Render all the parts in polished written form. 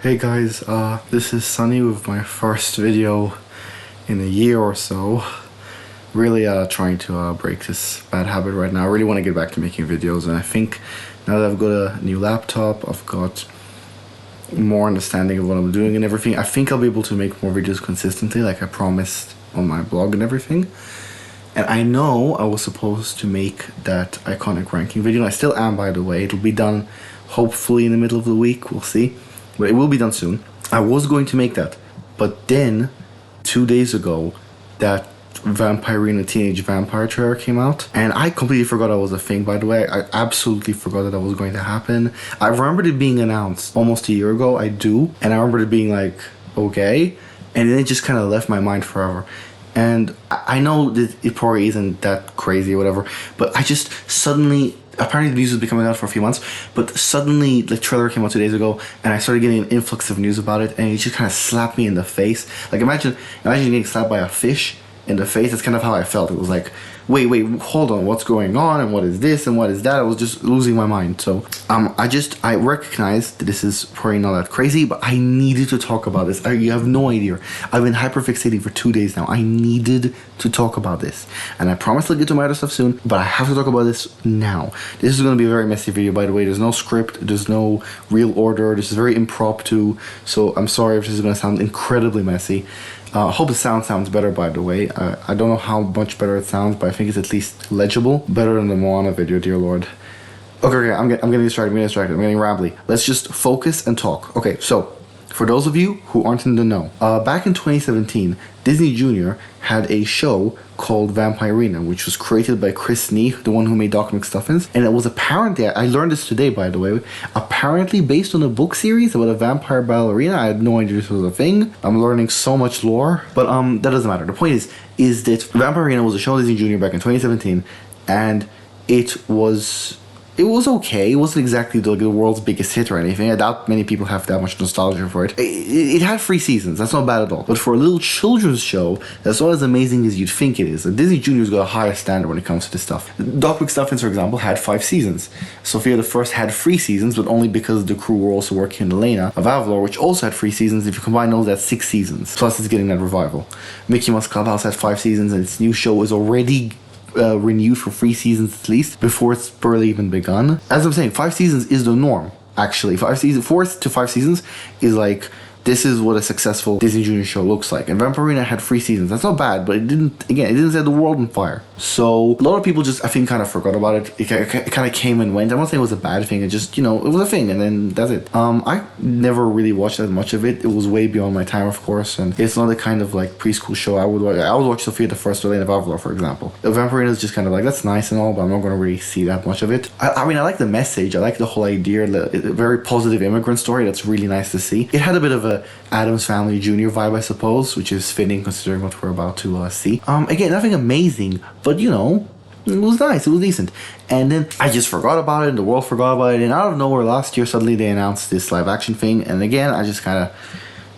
Hey guys, this is Sunny with my first video in a year or so. Really trying to break this bad habit right now. I really want to get back to making videos, and I think now that I've got a new laptop, I've got more understanding of what I'm doing and everything, I think I'll be able to make more videos consistently like I promised on my blog and everything. And I know I was supposed to make that iconic ranking video, and I still am, by the way. It'll be done hopefully in the middle of the week, we'll see. But it will be done soon. I was going to make that, but then 2 days ago that Vampirina Teenage Vampire trailer came out, and I completely forgot that was a thing, by the way. I absolutely forgot that was going to happen. I remembered it being announced almost a year ago, I do, and I remembered it being like, okay, and then it just kind of left my mind forever. And I know that it probably isn't that crazy or whatever, but I just suddenly, apparently the news has been coming out for a few months, but suddenly the trailer came out 2 days ago, and I started getting an influx of news about it, and it just kind of slapped me in the face. Like imagine getting slapped by a fish in the face. That's kind of how I felt. It was like, wait, hold on, what's going on, and what is this, and what is that? I was just losing my mind. So I recognize that this is probably not that crazy, but I needed to talk about this. You have no idea. I've been hyperfixating for 2 days now. I needed to talk about this, and I promise I'll get to my other stuff soon, but I have to talk about this now. This is going to be a very messy video, by the way. There's no script, there's no real order, this is very impromptu, so I'm sorry if this is going to sound incredibly messy. I hope the sounds better, by the way. I don't know how much better it sounds, but I think it's at least legible. Better than the Moana video, dear lord. Okay, I'm getting distracted, I'm getting rambly. Let's just focus and talk. Okay, so, for those of you who aren't in the know, back in 2017, Disney Junior had a show called Vampirina, which was created by Chris Nee, the one who made Doc McStuffins, and it was apparently, I learned this today, by the way, apparently based on a book series about a vampire ballerina. I had no idea this was a thing. I'm learning so much lore, but that doesn't matter. The point is that Vampirina was a show on Disney Junior back in 2017, and it was okay. It wasn't exactly the world's biggest hit or anything. I doubt many people have that much nostalgia for it. It had 3 seasons. That's not bad at all. But for a little children's show, that's not as amazing as you'd think it is. And Disney Junior's got a higher standard when it comes to this stuff. Doc McStuffins, for example, had 5 seasons. Sophia the First had 3 seasons, but only because the crew were also working on Elena of Avalor, which also had 3 seasons. If you combine those, that's 6 seasons. Plus, it's getting that revival. Mickey Mouse Clubhouse had 5 seasons, and its new show is already renewed for 3 seasons at least before it's barely even begun. As I'm saying, 5 seasons is the norm. Actually, 4 to 5 seasons is like, this is what a successful Disney Junior show looks like. And Vampirina had 3 seasons. That's not bad, but it didn't set the world on fire. So a lot of people just, I think, kind of forgot about it. It kind of came and went. I'm not saying it was a bad thing. It just, it was a thing, and then that's it. I never really watched that much of it. It was way beyond my time, of course, and it's not the kind of like preschool show I would watch. I would watch Sophia the First or Elena of Avalor, for example. Vampirina is just kind of like, that's nice and all, but I'm not going to really see that much of it. I mean, I like the message. I like the whole idea. A very positive immigrant story. That's really nice to see. It had a bit of a Addams Family Junior vibe, I suppose, which is fitting considering what we're about to see. Again, nothing amazing, but it was nice, it was decent. And then I just forgot about it, and the world forgot about it, and out of nowhere last year suddenly they announced this live action thing, and again I just kind of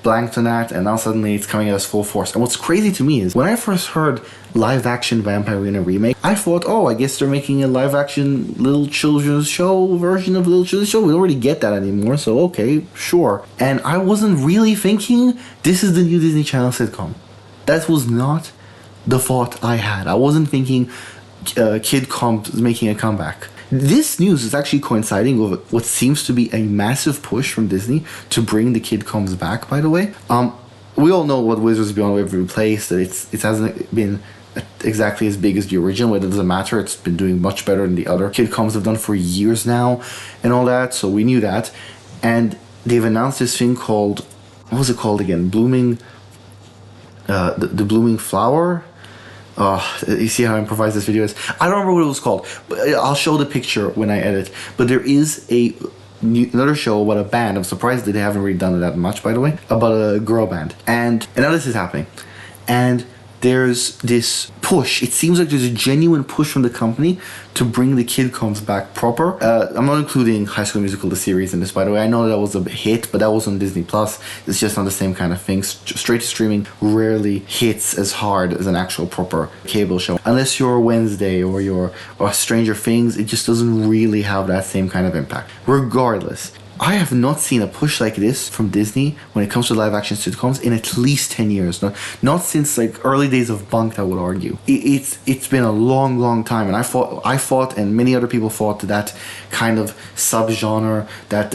blanked on that, and now suddenly it's coming at us full force. And what's crazy to me is when I first heard live action Vampirina remake, I thought, oh, I guess they're making a live action little children's show version of little children's show. We don't really get that anymore, so okay, sure. And I wasn't really thinking this is the new Disney Channel sitcom. That was not the thought I had. I wasn't thinking kidcom is making a comeback. This news is actually coinciding with what seems to be a massive push from Disney to bring the kidcoms back, by the way. We all know what Wizards Beyond Waverly Place, that it hasn't been exactly as big as the original, but it doesn't matter. It's been doing much better than the other kidcoms have done for years now and all that, so we knew that. And they've announced this thing called, what was it called again? The Blooming Flower? You see how improvised this video is? I don't remember what it was called, but I'll show the picture when I edit. But there is another show about a band. I'm surprised that they haven't really done it that much, by the way, about a girl band. And now this is happening. And there's this push. It seems like there's a genuine push from the company to bring the kidcoms back proper. I'm not including High School Musical, the series, in this, by the way. I know that was a hit, but that was on Disney Plus. It's just not the same kind of thing. Straight to streaming rarely hits as hard as an actual proper cable show. Unless you're Wednesday or Stranger Things, it just doesn't really have that same kind of impact. Regardless, I have not seen a push like this from Disney when it comes to live action sitcoms in at least 10 years. Not since like early days of Bunked, I would argue. It's been a long time, and I fought and many other people fought that kind of subgenre, that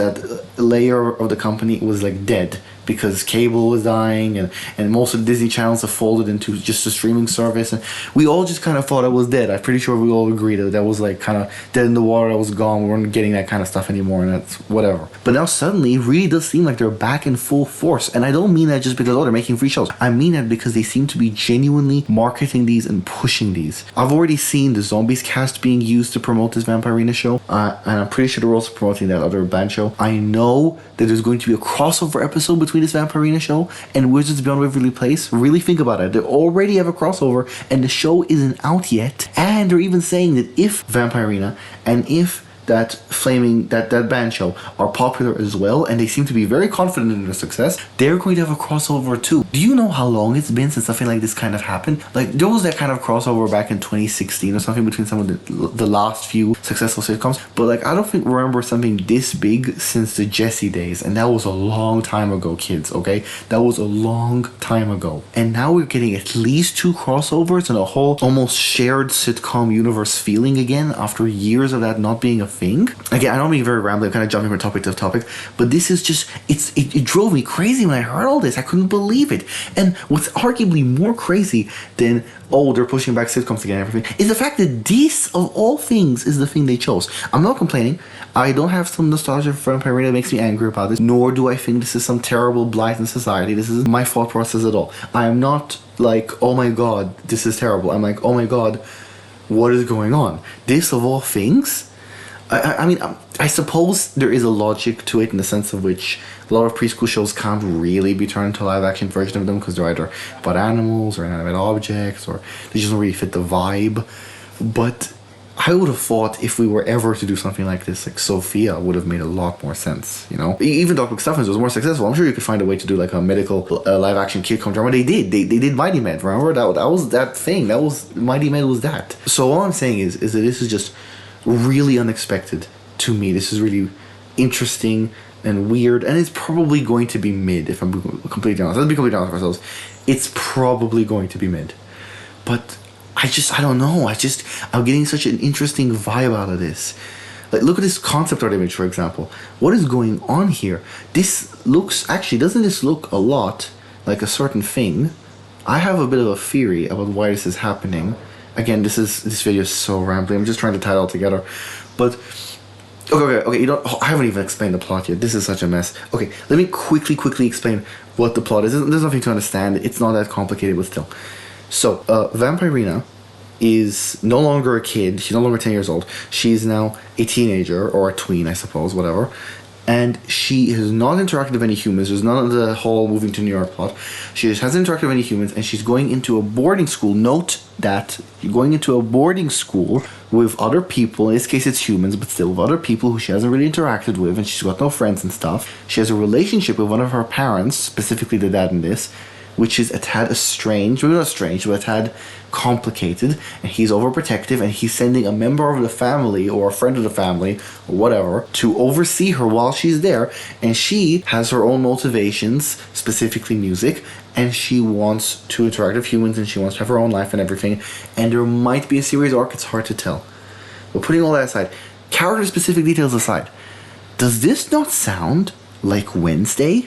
layer of the company was like dead because cable was dying, and most of the Disney channels have folded into just a streaming service, and we all just kind of thought it was dead. I'm pretty sure we all agreed that was like kind of dead in the water, that was gone, we weren't getting that kind of stuff anymore, and that's whatever. But now suddenly it really does seem like they're back in full force, and I don't mean that just because they're making free shows. I mean that because they seem to be genuinely marketing these and pushing these. I've already seen the Zombies cast being used to promote this Vampirina show, and I'm pretty sure they're also promoting that other band show. I know that there's going to be a crossover episode between this Vampirina show and Wizards Beyond Waverly Place. Really think about it. They already have a crossover and the show isn't out yet. And they're even saying that if Vampirina and if that band show are popular as well, and they seem to be very confident in their success, they're going to have a crossover too. Do you know how long it's been since something like this kind of happened? Like, there was that kind of crossover back in 2016 or something between some of the last few successful sitcoms, but like, I don't remember something this big since the Jessie days, and that was a long time ago, kids, okay? That was a long time ago. And now we're getting at least 2 crossovers and a whole almost shared sitcom universe feeling again after years of that not being a thing. Again, I don't mean very rambling, I'm kind of jumping from topic to topic, but this is just, it drove me crazy when I heard all this. I couldn't believe it. And what's arguably more crazy than, oh, they're pushing back sitcoms again and everything, is the fact that this, of all things, is the thing they chose. I'm not complaining. I don't have some nostalgia for Vampirina that makes me angry about this, nor do I think this is some terrible blight in society. This isn't my thought process at all. I am not like, oh my god, this is terrible. I'm like, oh my god, what is going on? This, of all things, I mean, I suppose there is a logic to it in the sense of which a lot of preschool shows can't really be turned into a live action version of them because they're either about animals or inanimate objects, or they just don't really fit the vibe. But I would have thought if we were ever to do something like this, like Sophia would have made a lot more sense, you know? Even Dr. McStuffins was more successful. I'm sure you could find a way to do like a medical live action kidcom drama. They did Mighty Med, remember? That was that thing. That was, Mighty Med was that. So all I'm saying is that this is just really unexpected to me. This is really interesting and weird, and it's probably going to be mid, if I'm completely honest. Let's be completely honest with ourselves. It's probably going to be mid. But I don't know. I'm getting such an interesting vibe out of this. Like, look at this concept art image, for example. What is going on here? This looks, actually, doesn't this look a lot like a certain thing? I have a bit of a theory about why this is happening. Again, this video is so rambling. I'm just trying to tie it all together. But okay. I haven't even explained the plot yet. This is such a mess. Okay, let me quickly explain what the plot is. There's nothing to understand. It's not that complicated, but still. So, Vampirina is no longer a kid. She's no longer 10 years old. She's now a teenager, or a tween, I suppose, whatever. And she has not interacted with any humans. There's none of the whole moving to New York plot. She just hasn't interacted with any humans, and she's going into a boarding school. Note that you're going into a boarding school with other people. In this case, it's humans, but still with other people who she hasn't really interacted with, and she's got no friends and stuff. She has a relationship with one of her parents, specifically the dad in this, which is a tad estranged, maybe not strange, but a tad complicated, and he's overprotective, and he's sending a member of the family, or a friend of the family, or whatever, to oversee her while she's there, and she has her own motivations, specifically music, and she wants to interact with humans, and she wants to have her own life and everything, and there might be a series arc, it's hard to tell. But putting all that aside, character-specific details aside, does this not sound like Wednesday?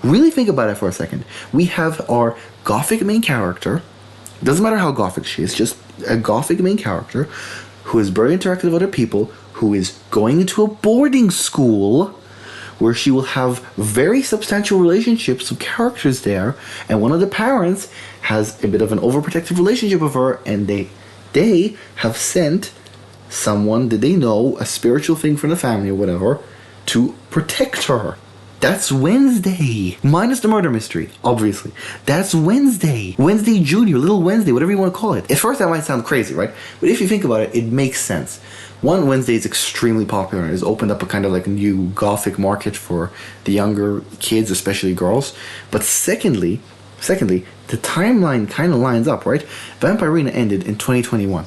Really think about it for a second. We have our gothic main character. Doesn't matter how gothic she is, just a gothic main character who is very interactive with other people, who is going into a boarding school where she will have very substantial relationships with characters there, and one of the parents has a bit of an overprotective relationship with her, and they have sent someone that they know, a spiritual thing from the family or whatever, to protect her. That's Wednesday. Minus the murder mystery, obviously. That's Wednesday. Wednesday Junior, Little Wednesday, whatever you want to call it. At first that might sound crazy, right? But if you think about it, it makes sense. One, Wednesday is extremely popular and has opened up a kind of like new gothic market for the younger kids, especially girls. But secondly, the timeline kind of lines up, right? Vampirina ended in 2021.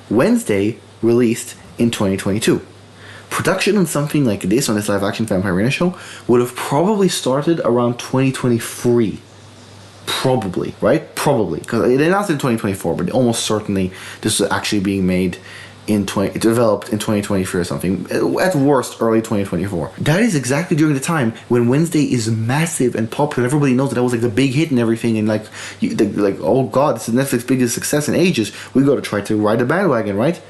Wednesday released in 2022. Production on something like this, on this live action Vampirina show, would have probably started around 2023. Probably, right? Probably, because it announced in 2024, but almost certainly this was actually being made developed in 2023 or something. At worst, early 2024. That is exactly during the time when Wednesday is massive and popular. Everybody knows that was like the big hit and everything, and like, oh god, this is Netflix's biggest success in ages. We got to try to ride the bandwagon, right?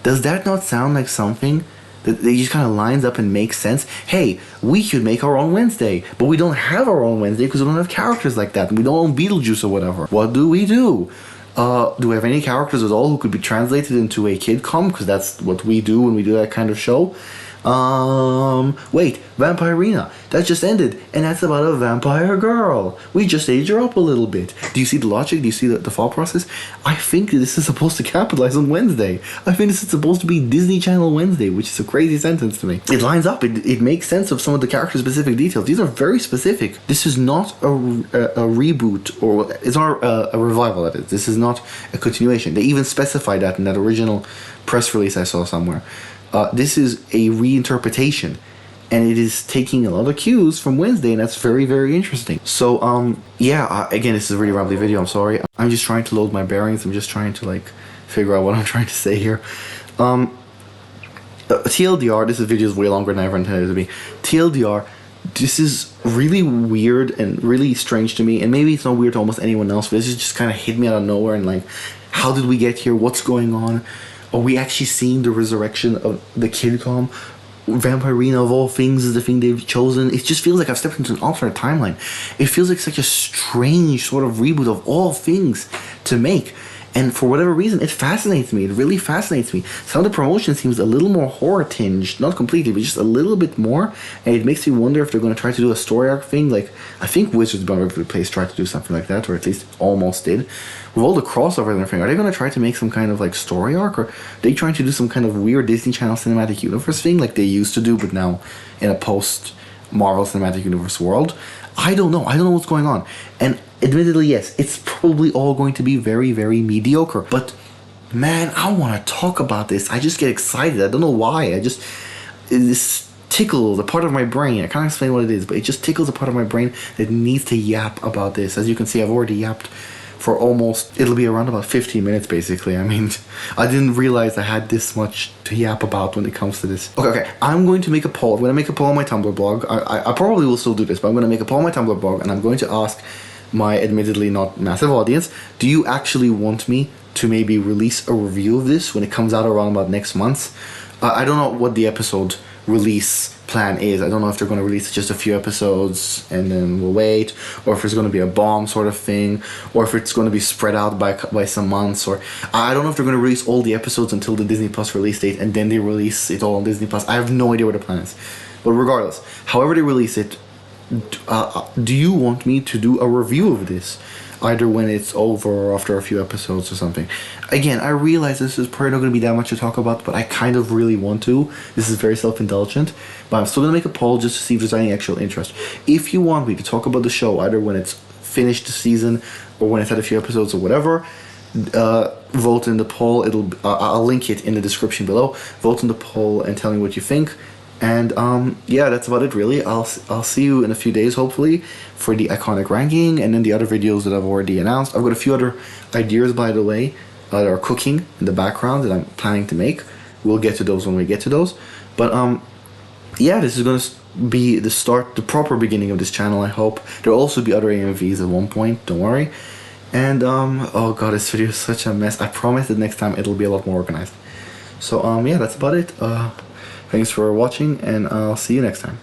Does that not sound like something that just kind of lines up and makes sense? Hey, we should make our own Wednesday, but we don't have our own Wednesday because we don't have characters like that, and we don't own Beetlejuice or whatever. What do we do? Do we have any characters at all who could be translated into a kidcom? Because that's what we do when we do that kind of show. Wait, Vampirina. That just ended, and that's about a vampire girl. We just aged her up a little bit. Do you see the logic? Do you see the thought process? I think this is supposed to capitalize on Wednesday. I think this is supposed to be Disney Channel Wednesday, which is a crazy sentence to me. It lines up. It makes sense of some of the character-specific details. These are very specific. This is not a reboot, or it's not a revival, that is. This is not a continuation. They even specified that in that original press release I saw somewhere. This is a reinterpretation, and it is taking a lot of cues from Wednesday, and that's very, very interesting. So, again, this is a really rambly video, I'm sorry. I'm just trying to load my bearings. I'm just trying to, figure out what I'm trying to say here. TLDR, this video is way longer than I ever intended it to be. TLDR, this is really weird and really strange to me, and maybe it's not weird to almost anyone else, but this just kind of hit me out of nowhere, and how did we get here? What's going on? Are we actually seeing the resurrection of the kidcom? Vampirina, of all things, is the thing they've chosen. It just feels like I've stepped into an alternate timeline. It feels like such a strange sort of reboot of all things to make. And for whatever reason, it fascinates me. It really fascinates me. Some of the promotion seems a little more horror-tinged. Not completely, but just a little bit more. And it makes me wonder if they're going to try to do a story arc thing. I think Wizards of the Place tried to do something like that, or at least almost did. With all the crossovers and everything, are they going to try to make some kind of story arc? Or are they trying to do some kind of weird Disney Channel Cinematic Universe thing like they used to do, but now in a post-Marvel Cinematic Universe world? I don't know. I don't know what's going on. And admittedly, yes, it's probably all going to be very, very mediocre. But, man, I want to talk about this. I just get excited. I don't know why. This tickles a part of my brain. I can't explain what it is, but it just tickles a part of my brain that needs to yap about this. As you can see, I've already yapped for it'll be around about 15 minutes, basically. I mean, I didn't realize I had this much to yap about when it comes to this. Okay, I'm going to make a poll. I'm going to make a poll on my Tumblr blog. I probably will still do this, but I'm going to make a poll on my Tumblr blog, and I'm going to ask my admittedly not massive audience, do you actually want me to maybe release a review of this when it comes out around about next month? I don't know what the episode release plan is. I don't know if they're going to release just a few episodes and then we'll wait, or if it's going to be a bomb sort of thing, or if it's going to be spread out by some months, or I don't know if they're going to release all the episodes until the Disney Plus release date and then they release it all on Disney Plus. I have no idea what the plan is. But regardless, however they release it, do you want me to do a review of this? Either when it's over or after a few episodes or something. Again, I realize this is probably not going to be that much to talk about, but I kind of really want to. This is very self-indulgent, but I'm still going to make a poll just to see if there's any actual interest. If you want me to talk about the show, either when it's finished the season or when it's had a few episodes or whatever, vote in the poll. I'll link it in the description below. Vote in the poll and tell me what you think. And yeah, that's about it really. I'll see you in a few days hopefully for the iconic ranking and then the other videos that I've already announced. I've got a few other ideas, by the way, that are cooking in the background that I'm planning to make. We'll get to those when we get to those. But yeah, this is going to be the proper beginning of this channel, I hope. There'll also be other AMVs at one point, don't worry. And oh god, this video is such a mess. I promise that next time it'll be a lot more organized. So yeah, that's about it. Thanks for watching, and I'll see you next time.